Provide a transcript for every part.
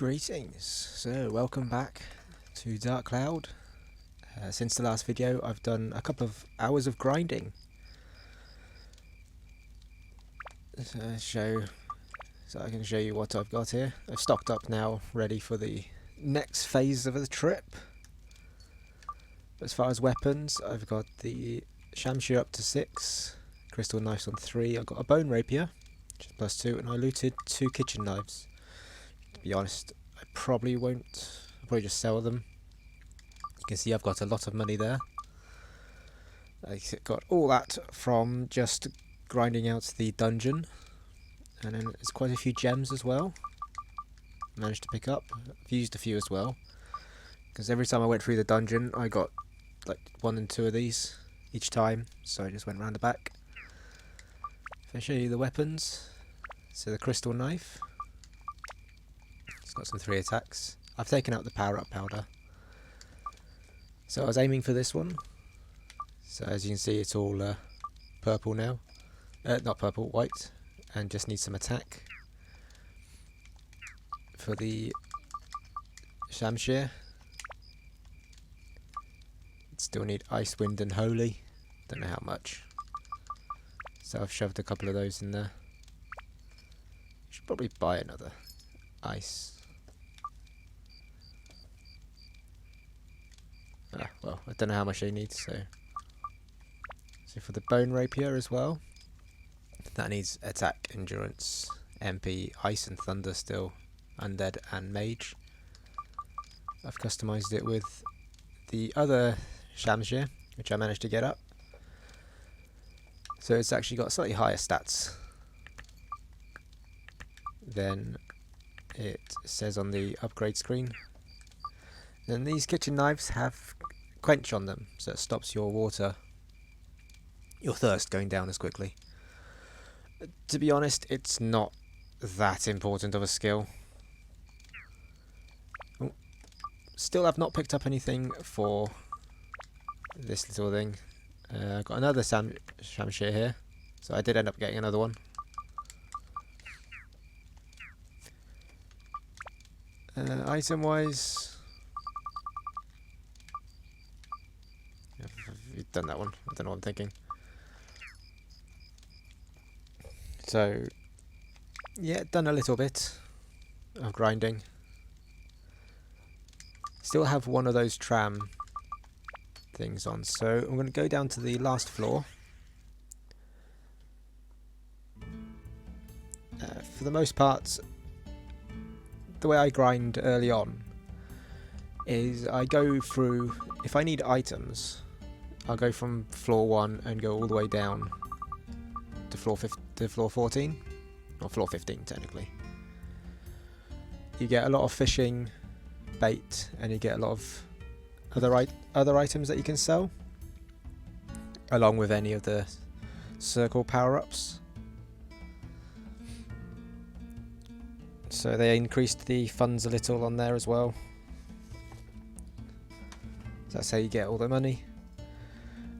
Greetings. So welcome back to Dark Cloud. Since the last video I've done a couple of hours of grinding. So I can show you what I've got here. I've stocked up now, ready for the next phase of the trip. As far as weapons, I've got the Shamshir up to 6, crystal knives on 3, I've got a bone rapier, which is +2, and I looted 2 kitchen knives. To be honest, I probably won't. I'll probably just sell them. You can see I've got a lot of money there. I got all that from just grinding out the dungeon, and then there's quite a few gems as well. Managed to pick up. I've used a few as well, because every time I went through the dungeon I got like 1 and 2 of these each time, so I just went around the back. If I show you the weapons, so the crystal knife, it's got some 3 attacks. I've taken out the power up powder, so I was aiming for this one. So as you can see, it's all purple now, not purple, white, and just needs some attack. For the Shamshir, still need ice, wind and holy, don't know how much, so I've shoved a couple of those in there. Should probably buy another ice. Well, I don't know how much they need, so for the bone rapier as well, that needs attack, endurance, MP, ice and thunder still, undead and mage. I've customized it with the other Shamshir, which I managed to get up, so it's actually got slightly higher stats than it says on the upgrade screen. Then these kitchen knives have quench on them, so it stops your thirst going down as quickly. To be honest, it's not that important of a skill. Oh, still have not picked up anything for this little thing. I've got another Shamshir here, so I did end up getting another one. Item wise, I've done that one, I don't know what I'm thinking. So yeah, done a little bit of grinding. Still have one of those tram things on, so I'm going to go down to the last floor. For the most part, the way I grind early on is I go through, if I need items, I'll go from floor 1 and go all the way down to floor 14, or floor 15 technically. You get a lot of fishing, bait, and you get a lot of other items that you can sell, along with any of the circle power-ups. So they increased the funds a little on there as well. So that's how you get all the money.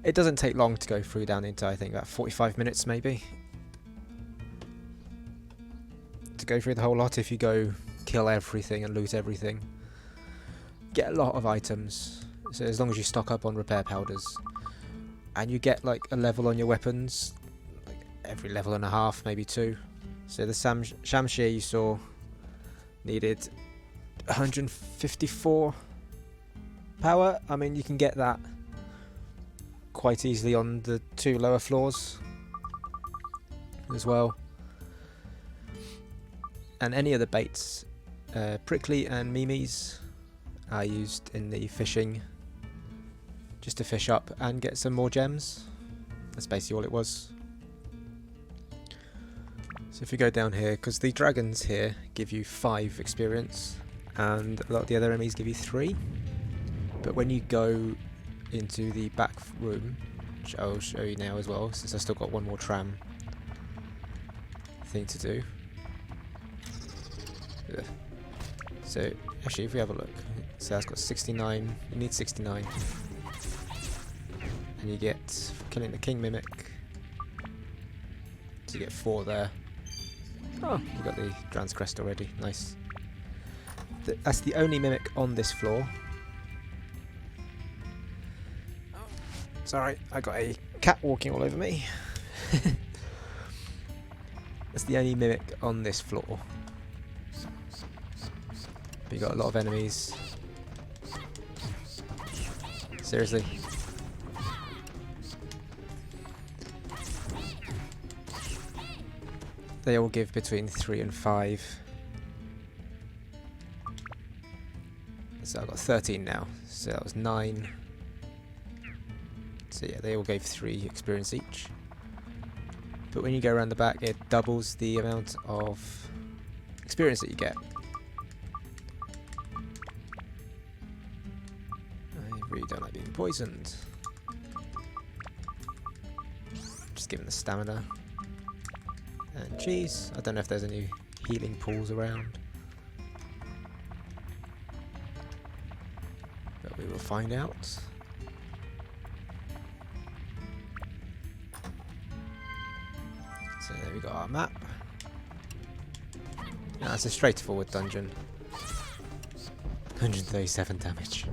It doesn't take long to go through down into, I think, about 45 minutes maybe, to go through the whole lot. If you go kill everything and loot everything, get a lot of items. So as long as you stock up on repair powders, and you get like a level on your weapons, like every level and a half, maybe 2. So the Shamshir you saw needed 154 power. I mean, you can get that quite easily on the 2 lower floors as well. And any of the baits, prickly and mimis, are used in the fishing, just to fish up and get some more gems. That's basically all it was. So if you go down here, because the dragons here give you 5 experience, and a lot of the other enemies give you 3. But when you go into the back room, which I'll show you now as well, since I've still got one more tram thing to do. Ugh. So actually, if we have a look, so that's got 69, you need 69. And you get, killing the king mimic, so you get 4 there. Oh, we got the Dran's crest already, nice. that's the only mimic on this floor. Sorry, I got a cat walking all over me. That's the only mimic on this floor. But you got a lot of enemies. Seriously. They all give between 3 and 5. So I've got 13 now. So that was 9. So yeah, they all gave 3 experience each. But when you go around the back, it doubles the amount of experience that you get. I really don't like being poisoned. Just give them the stamina. And cheese. I don't know if there's any healing pools around. But we will find out. So there we got our map. Now it's a straightforward dungeon. 137 damage.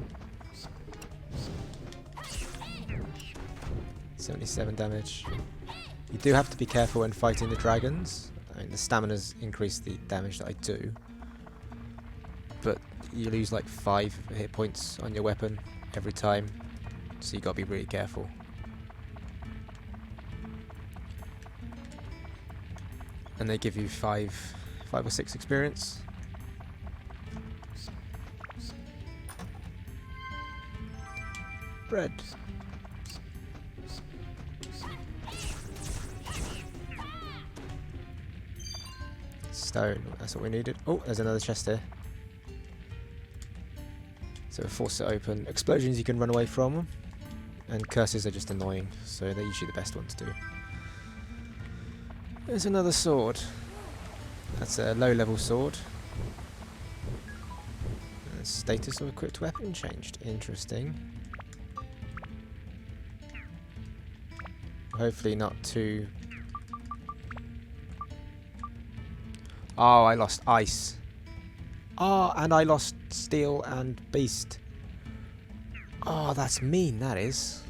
77 damage. You do have to be careful when fighting the dragons. I mean, the stamina's increase the damage that I do. But you lose like 5 hit points on your weapon every time. So you gotta be really careful. And they give you 5 or 6 experience. Bread. Stone, that's what we needed. Oh, there's another chest here. So we'll force it open. Explosions you can run away from. And curses are just annoying, so they're usually the best one to do. There's another sword. That's a low level sword. Status of equipped weapon changed. Interesting. Hopefully not too... Oh, I lost ice. Oh, and I lost steel and beast. Oh, that's mean, that is.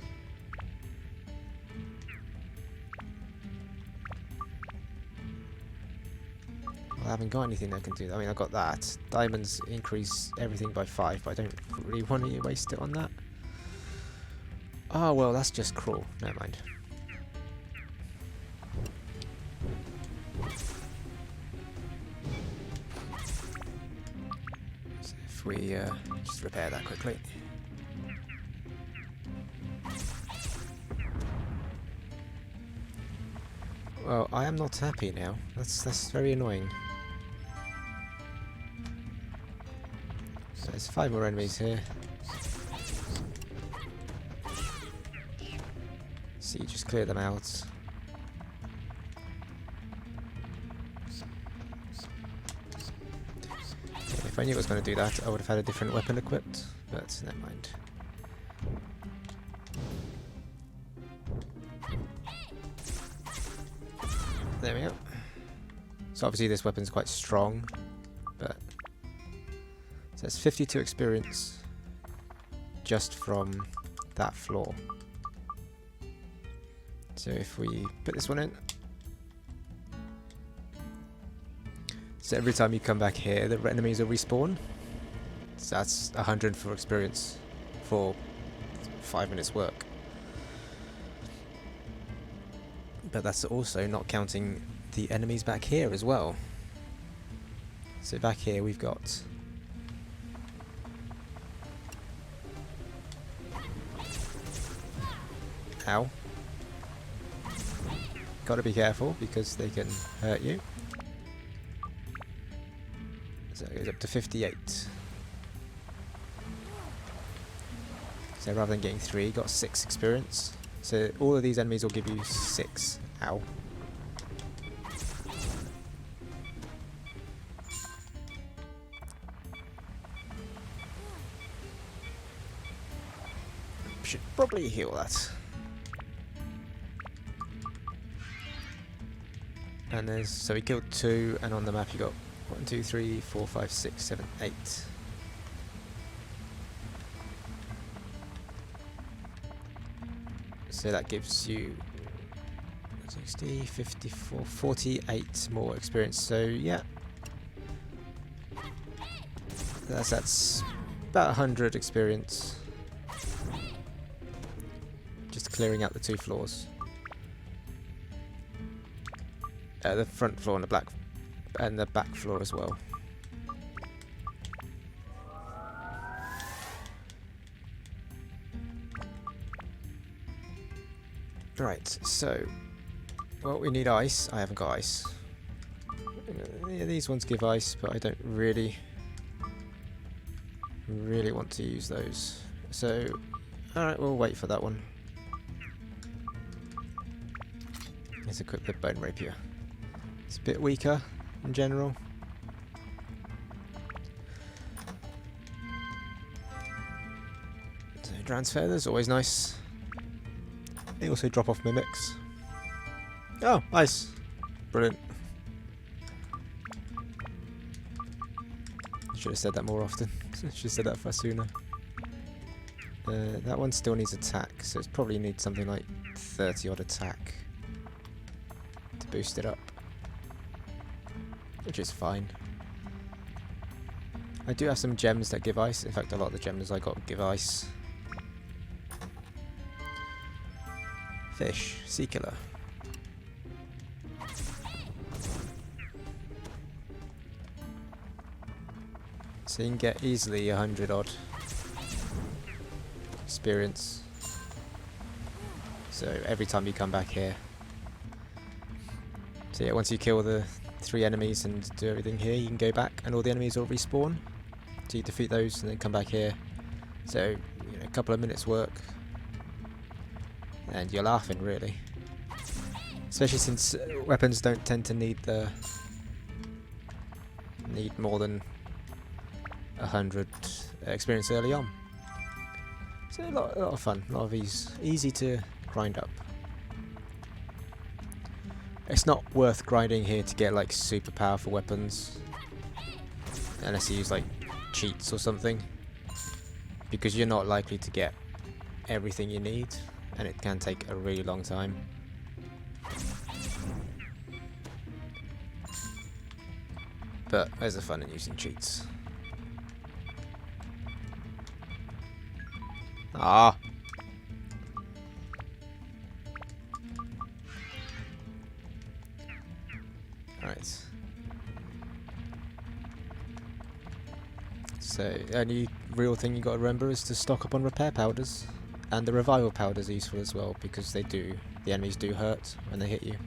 I haven't got anything that can do that. I mean, I've got that. Diamonds increase everything by 5, but I don't really want to waste it on that. Oh, well, that's just cruel. Never mind. So if we just repair that quickly. Well, I am not happy now. That's very annoying. So there's 5 more enemies here. So you just clear them out. Yeah, if I knew I was going to do that, I would have had a different weapon equipped, but never mind. There we go. So obviously this weapon's quite strong, but so it's 52 experience just from that floor. So if we put this one in, so every time you come back here, the enemies will respawn. So that's 100 for experience for 5 minutes work. But that's also not counting the enemies back here as well. So back here we've got ow. Gotta be careful because they can hurt you. So it goes up to 58. So rather than getting 3, got 6 experience. So all of these enemies will give you 6. Ow. Should probably heal that. And there's, so we killed 2, and on the map you got 1, 2, 3, 4, 5, 6, 7, 8. So that gives you 60, 54, 48 more experience. So yeah, that's about 100 experience. Just clearing out the 2 floors. The front floor and the back floor as well. Right, so well, we need ice. I haven't got ice. Yeah, these ones give ice, but I don't really want to use those. So, alright, we'll wait for that one. Let's equip the bone rapier. It's a bit weaker in general. So, Dran's feathers, always nice. They also drop off mimics. Oh, ice! Brilliant. Should have said that more often. Should have said that far sooner. That one still needs attack, so it probably needs something like 30 odd attack to boost it up. Which is fine. I do have some gems that give ice. In fact, a lot of the gems I got give ice. Fish, sea killer. So you can get easily 100 odd experience. So every time you come back here. So yeah, once you kill the 3 enemies and do everything here, you can go back and all the enemies will respawn. So you defeat those and then come back here. So you know, a couple of minutes work. And you're laughing, really. Especially since weapons don't tend to need more than 100 experience early on. So a lot of fun, a lot of easy to grind up. It's not worth grinding here to get like super powerful weapons, unless you use like cheats or something, because you're not likely to get everything you need. And it can take a really long time. But there's the fun in using cheats. Ah! Alright. So, the only real thing you gotta remember is to stock up on repair powders. And the revival powders are useful as well, because the enemies do hurt when they hit you.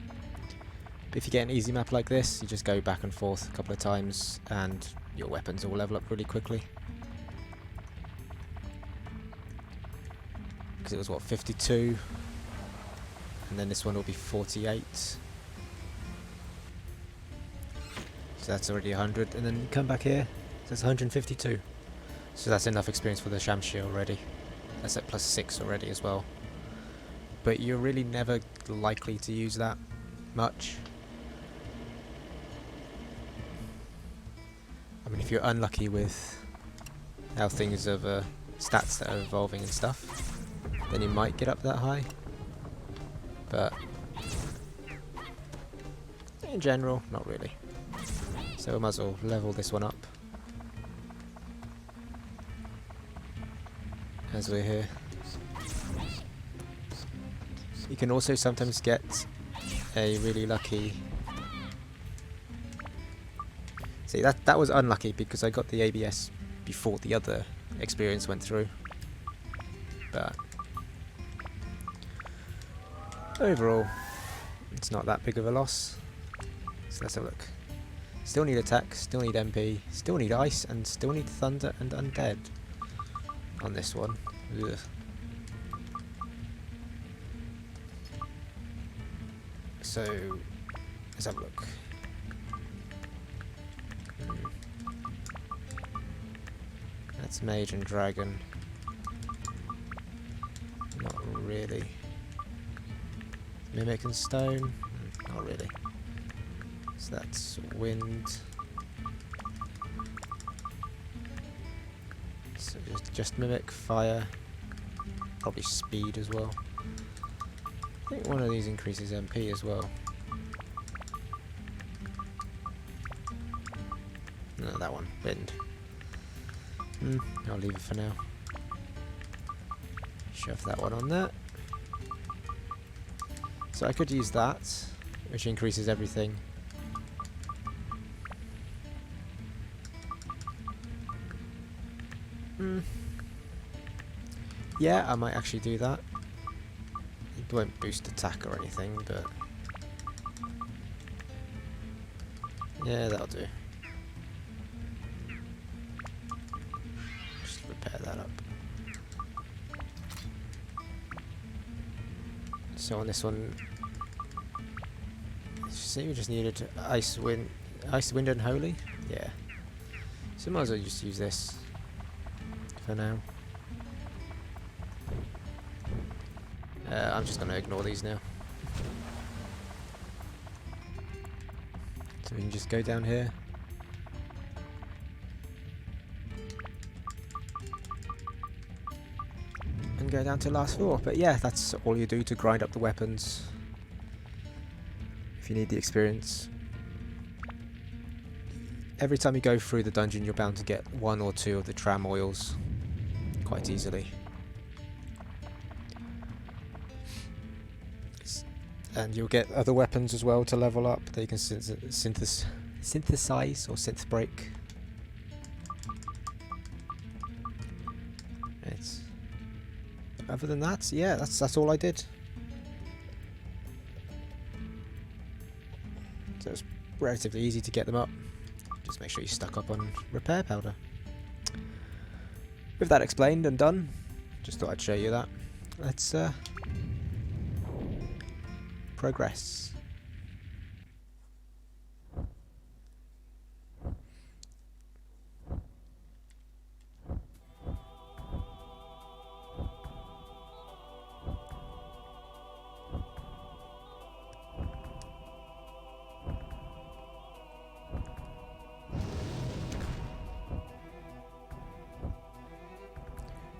But if you get an easy map like this, you just go back and forth a couple of times and your weapons will level up really quickly. Because it was what, 52? And then this one will be 48. So that's already 100, and then you come back here, so that's 152. So that's enough experience for the Shamshi already. That's at +6 already as well. But you're really never likely to use that much. I mean, if you're unlucky with how things have stats that are evolving and stuff, then you might get up that high. But in general, not really. So we might as well level this one up as we're here. You can also sometimes get a really lucky... See, that was unlucky because I got the ABS before the other experience went through. But overall, it's not that big of a loss. So let's have a look. Still need attack, still need MP, still need ice, and still need thunder and undead on this one. Ugh. So let's have a look. That's mage and dragon. Not really. Mimic and stone. Not really. So that's wind. So just mimic, fire, probably speed as well. think one of these increases MP as well. No, that one. Wind. I'll leave it for now. Shove that one on there. So I could use that, which increases everything. Yeah, I might actually do that. It won't boost attack or anything, but yeah, that'll do. Just repair that up. So on this one, see, we just needed ice, wind, and holy. Yeah. So might as well just use this for now. I'm just going to ignore these now. So we can just go down here. And go down to last 4. But yeah, that's all you do to grind up the weapons. If you need the experience. Every time you go through the dungeon, you're bound to get 1 or 2 of the tram oils quite easily. And you'll get other weapons as well to level up that you can synthesize or synth break. Other than that, yeah, that's all I did. So it's relatively easy to get them up. Just make sure you stock up on repair powder. With that explained and done, just thought I'd show you that. Let's progress.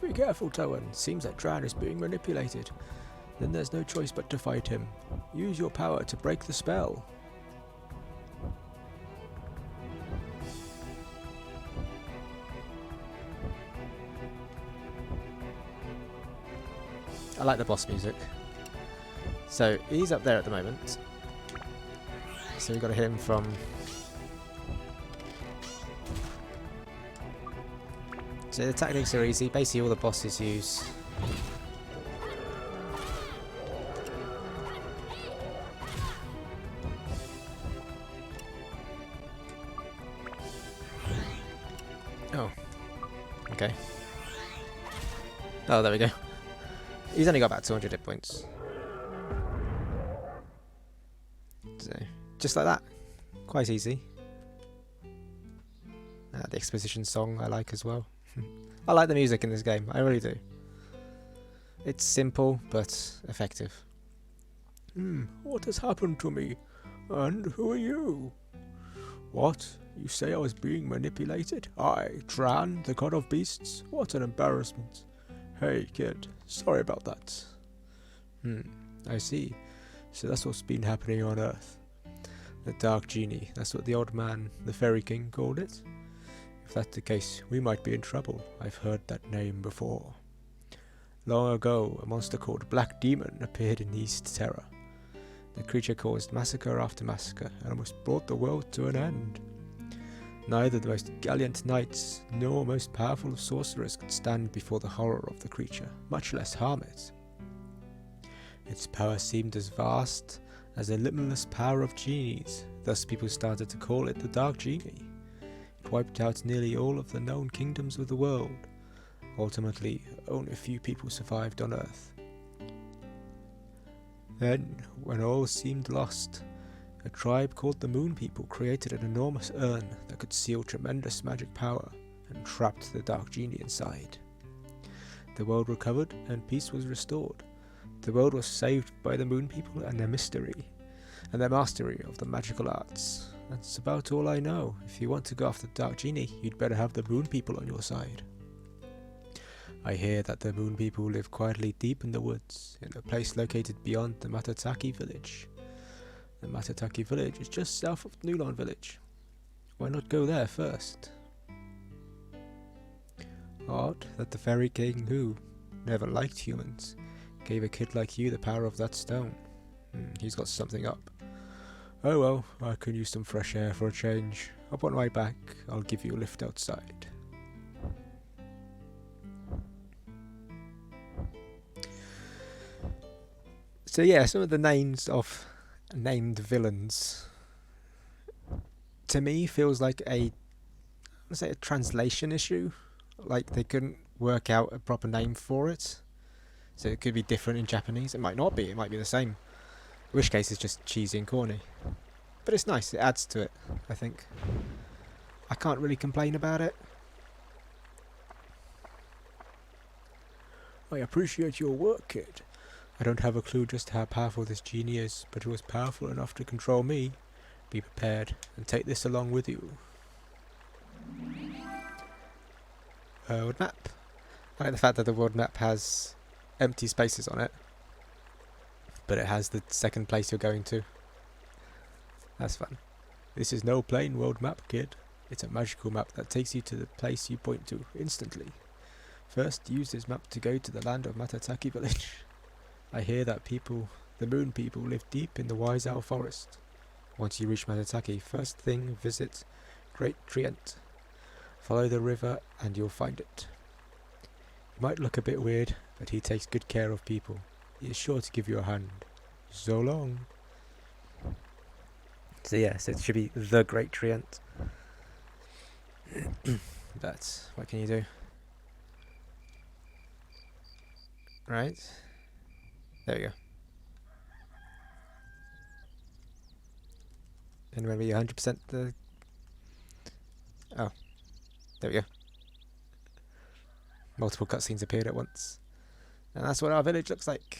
Be careful, Towan. Seems that Dran is being manipulated. Then there's no choice but to fight him. Use your power to break the spell. I like the boss music. So he's up there at the moment. So we've got to hit him from... So the tactics are easy. Basically all the bosses use... Oh. Okay. Oh, there we go. He's only got about 200 hit points. So, just like that. Quite easy. The exposition song I like as well. I like the music in this game, I really do. It's simple, but effective. What has happened to me? And who are you? What? You say I was being manipulated? I, Dran, the god of beasts? What an embarrassment. Hey, kid, sorry about that. I see. So that's what's been happening on Earth. The Dark Genie, that's what the old man, the Fairy King, called it. If that's the case, we might be in trouble. I've heard that name before. Long ago, a monster called Black Demon appeared in East Terra. The creature caused massacre after massacre and almost brought the world to an end. Neither the most gallant knights nor most powerful of sorcerers could stand before the horror of the creature, much less harm it. Its power seemed as vast as the limitless power of genies, thus people started to call it the Dark Genie. It wiped out nearly all of the known kingdoms of the world. Ultimately, only a few people survived on Earth. Then, when all seemed lost, a tribe called the Moon People created an enormous urn that could seal tremendous magic power and trapped the Dark Genie inside. The world recovered and peace was restored. The world was saved by the Moon People and their mystery, and their mastery of the magical arts. That's about all I know. If you want to go after the Dark Genie, you'd better have the Moon People on your side. I hear that the moon people live quietly deep in the woods, in a place located beyond the Matataki village. The Matataki village is just south of Nulon village. Why not go there first? Odd that the fairy king, who never liked humans, gave a kid like you the power of that stone. He's got something up. Oh well, I can use some fresh air for a change. Up on my back, I'll give you a lift outside. So yeah, some of the names of named villains to me feels like a translation issue. Like they couldn't work out a proper name for it. So it could be different in Japanese. It might not be, it might be the same. In which case it's just cheesy and corny. But it's nice, it adds to it, I think. I can't really complain about it. I appreciate your work, kid. I don't have a clue just how powerful this genie is, but it was powerful enough to control me. Be prepared, and take this along with you. World map. I like the fact that the world map has empty spaces on it, but it has the second place you're going to. That's fun. This is no plain world map, kid. It's a magical map that takes you to the place you point to instantly. First, use this map to go to the land of Matataki village. I hear that the moon people, live deep in the Wise Owl forest. Once you reach Matataki, first thing visit Great Trient. Follow the river and you'll find it. He might look a bit weird, but he takes good care of people. He is sure to give you a hand. So long. So yes, it should be the Great Trient. But what can you do? Right. There we go. And when we 100% the... Oh. There we go. Multiple cutscenes appeared at once. And that's what our village looks like.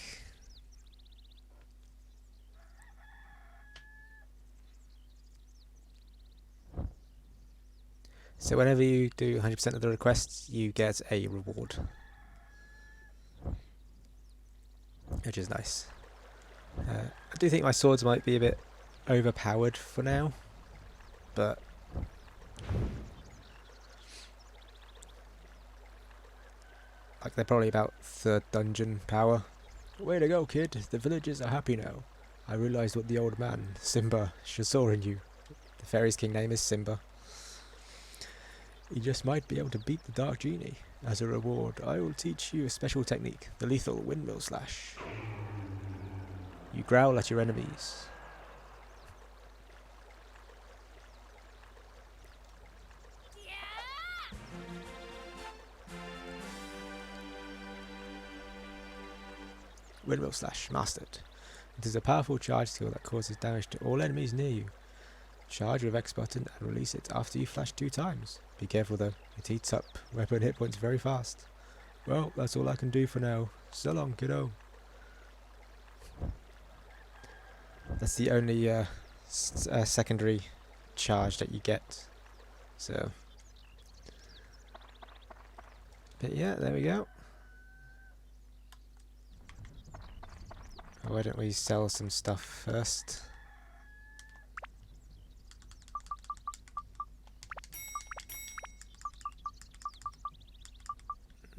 So whenever you do 100% of the requests, you get a reward. Which is nice. I do think my swords might be a bit overpowered for now, but like they're probably about 3rd dungeon power. Way to go, kid. The villagers are happy now. I realised what the old man, Simba, saw in you. The fairy's king name is Simba. You just might be able to beat the Dark Genie. As a reward, I will teach you a special technique, the lethal windmill slash. You growl at your enemies. Windmill slash mastered. It is a powerful charge skill that causes damage to all enemies near you. Charge with X button and release it after you flash 2 times. Be careful though, it eats up weapon hit points very fast. Well, that's all I can do for now. So long, kiddo. That's the only secondary charge that you get. So, but yeah, there we go. Why don't we sell some stuff first?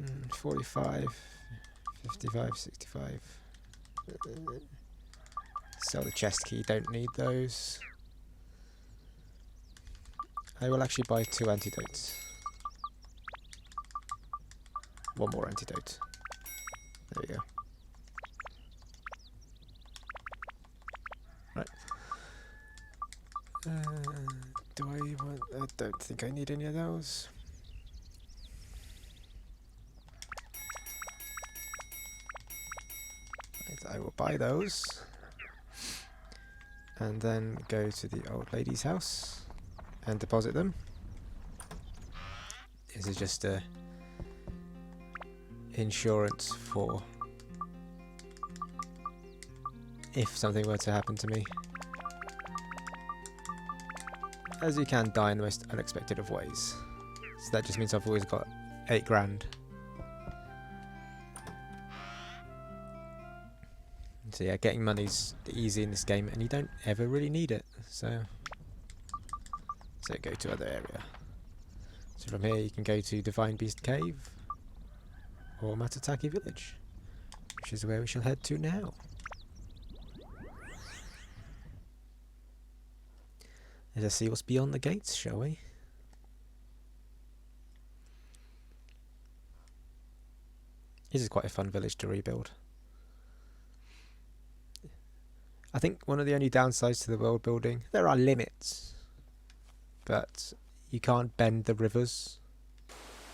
Mm, 45, 55, 65. Sell the chest key, don't need those. I will actually buy 2 antidotes. 1 more antidote. There we go. Right. Do I want... I don't think I need any of those. Right, I will buy those. And then go to the old lady's house and deposit them. This is just a insurance for if something were to happen to me, as you can die in the most unexpected of ways. So that just means I've always got 8 grand So yeah, getting money's easy in this game, and you don't ever really need it. So go to other area. So from here you can go to Divine Beast Cave or Matataki Village, which is where we shall head to now. Let us see what's beyond the gates, shall we? This is quite a fun village to rebuild. I think one of the only downsides to the world building, there are limits, but you can't bend the rivers,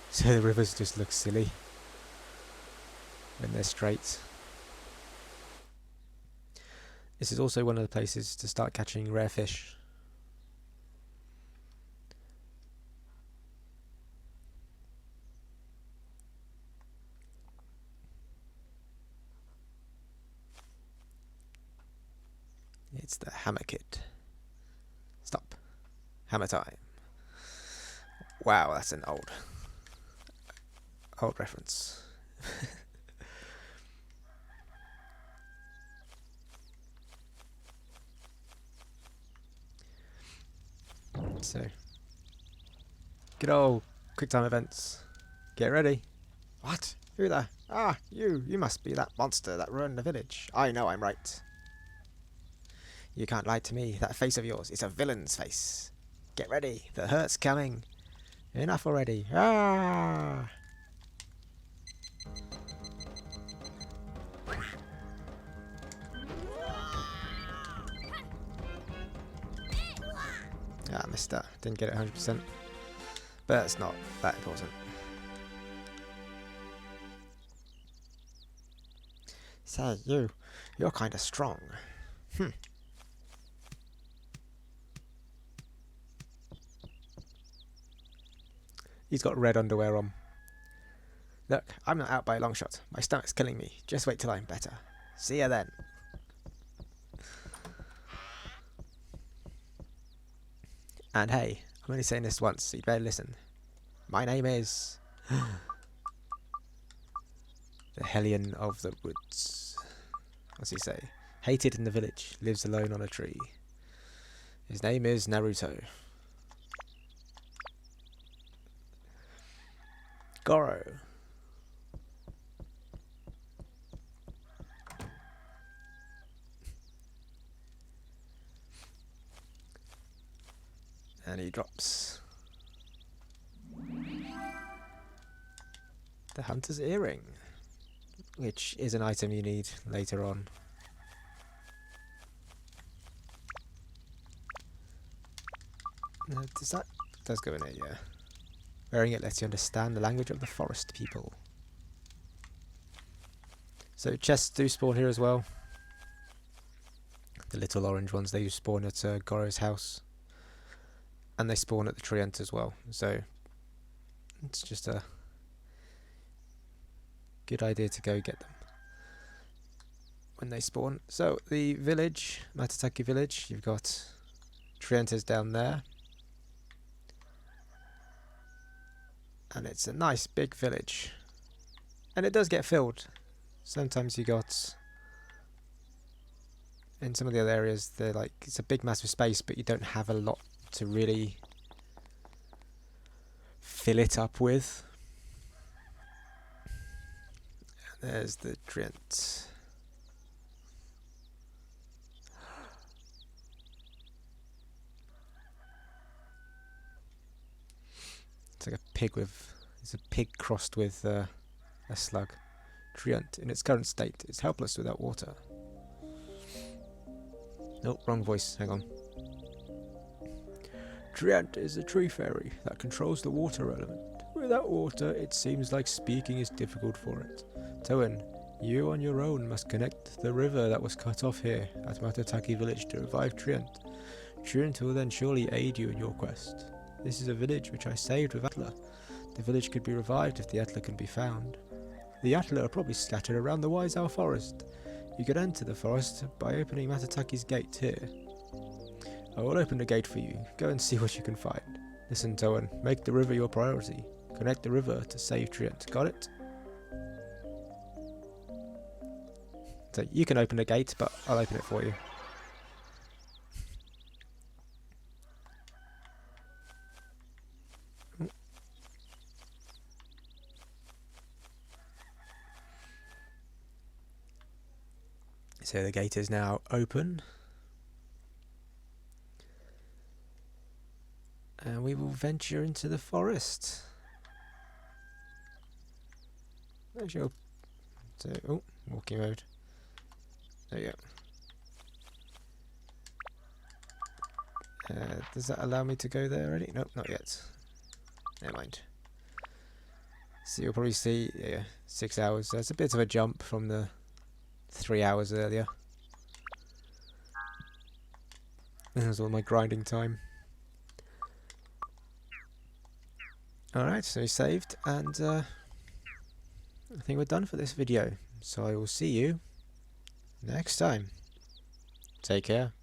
so the rivers just look silly when they're straight. This is also one of the places to start catching rare fish. It's the Hammer Kid. Stop. Hammer time. Wow, that's an old reference. So, good old quick time events. Get ready. What? Who there? Ah, you must be that monster that ruined the village. I know I'm right. You can't lie to me. That face of yours is a villain's face. Get ready. The hurt's coming. Enough already. Ah! Ah, I missed that. Didn't get it 100%. But it's not that important. Say, you're kind of strong. He's got red underwear on. Look, I'm not out by a long shot. My stomach's killing me. Just wait till I'm better. See ya then. And hey, I'm only saying this once, so you better listen. My name is... the Hellion of the Woods. What's he say? Hated in the village, lives alone on a tree. His name is Naruto. Goro. And he drops the Hunter's Earring, which is an item you need later on. Does go in it, yeah. Wearing it lets you understand the language of the forest people. So chests do spawn here as well. The little orange ones, they do spawn at Goro's house. And they spawn at the tree ant as well. So it's just a good idea to go get them when they spawn. So the village, Matataki village, you've got tree antlers down there. And it's a nice big village. And it does get filled. Sometimes you got... in some of the other areas, they're like... it's a big massive space, but you don't have a lot to really fill it up with. And there's the Trent. It's like a pig with... it's a pig crossed with a slug. Treant, in its current state, is helpless without water. Nope, wrong voice. Hang on. Treant is a tree fairy that controls the water element. Without water, it seems like speaking is difficult for it. Toen, you on your own must connect the river that was cut off here at Matataki village to revive Treant. Treant will then surely aid you in your quest. This is a village which I saved with Atla. The village could be revived if the Atla can be found. The Atla are probably scattered around the Wise Owl Forest. You can enter the forest by opening Matataki's gate here. I will open the gate for you. Go and see what you can find. Listen, Toen, make the river your priority. Connect the river to save Treant. Got it? So you can open the gate, but I'll open it for you. So the gate is now open. And we will venture into the forest. There's your... So, oh, walking mode. There you go. Does that allow me to go there already? Nope, not yet. Never mind. So you'll probably see, yeah, 6 hours. That's a bit of a jump from the 3 hours earlier. That was all my grinding time. Alright, so saved, and I think we're done for this video. So I will see you next time. Take care.